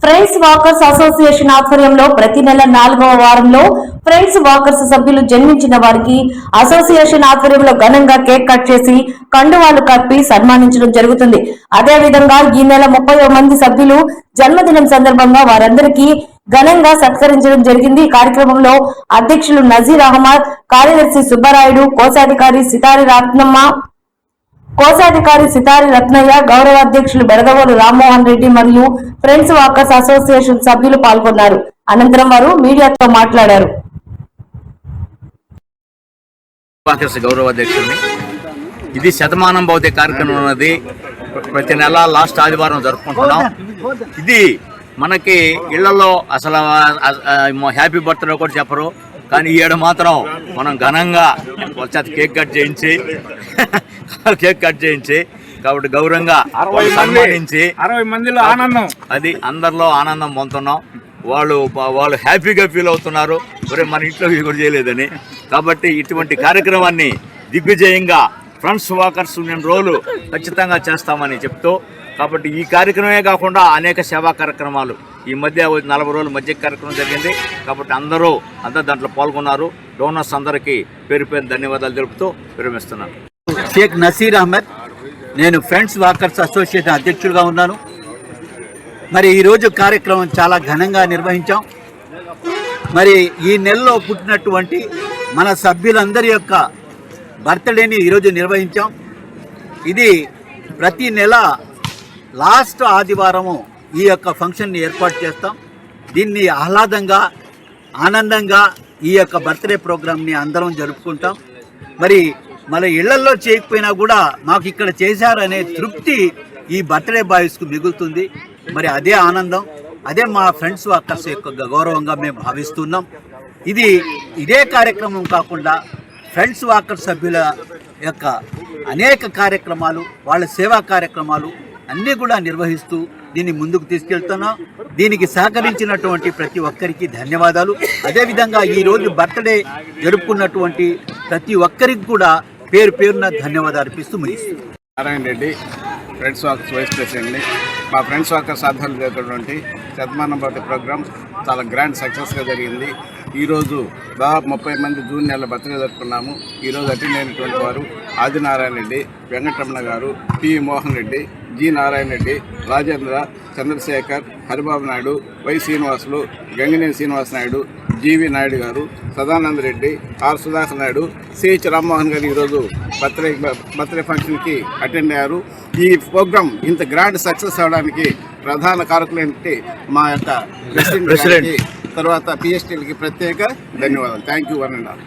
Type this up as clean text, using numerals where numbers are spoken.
Friends walkers association ఆధ్వర్యంలో ప్రతి నెల 4వ వారంలో ఫ్రెండ్స్ వాకర్స్ సభ్యులు జన్మించిన వారికి అసోసియేషన్ ఆధ్వర్యంలో ఘనంగా కేక్ కట్ చేసి కండువాలు కప్పి సన్మానించడం జరుగుతుంది. అదే విధంగా ఈ నెల 30 మంది సభ్యులు జన్మదినం సందర్భంగా వారందరికీ ఘనంగా సత్కరించడం జరిగింది. ఈ కార్యక్రమంలో అధ్యక్షులు నజీర్ అహ్మద్, కార్యదర్శి సుబ్బరాయుడు, కోశాధికారి సితారి రత్నయ్య, గౌరవ అధ్యక్షులు బెడదవోలు రామ్మోహన్ రెడ్డి మరియు ఫ్రెండ్స్ వాకర్స్ అసోసియేషన్ సభ్యులు పాల్గొన్నారు. అనంతరం వారు మీడియాతో మాట్లాడారు. గౌరవ అధ్యక్షుడిని ఇది శతమానం భౌతిక కార్యక్రమం ఉన్నది. ప్రతి నెల లాస్ట్ ఆదివారం జరుపుకుంటున్నాం. ఇది మనకి ఇళ్లలో అసలు హ్యాపీ బర్త్డే కూడా చెప్పరు, కానీ ఈ ఏడు మాత్రం మనం ఘనంగా కేక్ కట్ చేయించి కాబట్టి గౌరవంగా సన్మానించి 60 మందిలో ఆనందం, అది అందరిలో ఆనందం పొందుతున్నాం. వాళ్ళు హ్యాపీగా ఫీల్ అవుతున్నారు, మన ఇంట్లో ఇది కూడా చేయలేదని. కాబట్టి ఇటువంటి కార్యక్రమాన్ని దిగ్విజయంగా ఫ్రెండ్స్ వాకర్స్ యూనియన్ రోజులు ఖచ్చితంగా చేస్తామని చెప్తూ, కాబట్టి ఈ కార్యక్రమమే కాకుండా అనేక సేవా కార్యక్రమాలు ఈ మధ్య 40 రోజుల మధ్య కార్యక్రమం జరిగింది. కాబట్టి అందరూ దాంట్లో పాల్గొన్నారు. డోనర్స్ అందరికీ పేరు ధన్యవాదాలు తెలుపుతూ విరమిస్తున్నాను. షేక్ నసీర్ అహ్మద్, నేను ఫ్రెండ్స్ వాకర్స్ అసోసియేషన్ అధ్యక్షుడిగా ఉన్నాను. మరి ఈరోజు కార్యక్రమం చాలా ఘనంగా నిర్వహించాం. మరి ఈ నెలలో పుట్టినటువంటి మన సభ్యులందరి యొక్క బర్త్డేని ఈరోజు నిర్వహించాం. ఇది ప్రతి నెల లాస్ట్ ఆదివారము ఈ యొక్క ఫంక్షన్ని ఏర్పాటు చేస్తాం. దీన్ని ఆహ్లాదంగా ఆనందంగా ఈ యొక్క బర్త్డే ప్రోగ్రామ్ని అందరం జరుపుకుంటాం. మరి మన ఇళ్లల్లో చేయకపోయినా కూడా మాకు ఇక్కడ చేశారనే తృప్తి ఈ బర్త్డే బాయ్స్కు మిగులుతుంది. మరి అదే ఆనందం, అదే మా ఫ్రెండ్స్ వాకర్స్ యొక్క గౌరవంగా మేము భావిస్తున్నాం. ఇదే కార్యక్రమం కాకుండా ఫ్రెండ్స్ వాకర్ సభ్యుల యొక్క అనేక కార్యక్రమాలు, వాళ్ళ సేవా కార్యక్రమాలు అన్నీ కూడా నిర్వహిస్తూ దీన్ని ముందుకు తీసుకెళ్తున్నాం. దీనికి సహకరించినటువంటి ప్రతి ఒక్కరికి ధన్యవాదాలు. అదేవిధంగా ఈరోజు బర్త్డే జరుపుకున్నటువంటి ప్రతి ఒక్కరికి కూడా పేరున ధన్యవాదాలు అర్పిస్తూ ముగిస్తున్నాం. Narayana Reddy, friends walkers vice ప్రెసిడెంట్ని. మా ఫ్రెండ్స్ వాకర్స్ ఆధ్వర్యంలో జరిగినటువంటి శతమానం భౌతిక ప్రోగ్రాం చాలా గ్రాండ్ సక్సెస్గా జరిగింది. ఈరోజు దాదాపు 30 మంది జూన్ నెల బర్త్డే జరుపుకున్నాము. ఈరోజు అటెండ్ అయినటువంటి వారు Adinarayana Reddy, Venkataramana garu, P Mohan Reddy, G Narayana Reddy, Rajendra, Chandrasekhar, Haribabu Naidu, Y Srinivasulu, Gangineni Srinivasa Naidu, GV Naidu garu, Sadananda Reddy, R Sudhakar Naidu, CH Rammohan garu ఈరోజు బర్త్డే ఫంక్షన్కి అటెండ్ అయ్యారు. ఈ ప్రోగ్రాం ఇంత గ్రాండ్ సక్సెస్ అవడానికి ప్రధాన కారకులు ఏంటి మా యొక్క ప్రెసిడెంట్, తర్వాత పిఎస్టీలకి ప్రత్యేక ధన్యవాదాలు. Thank you one and all.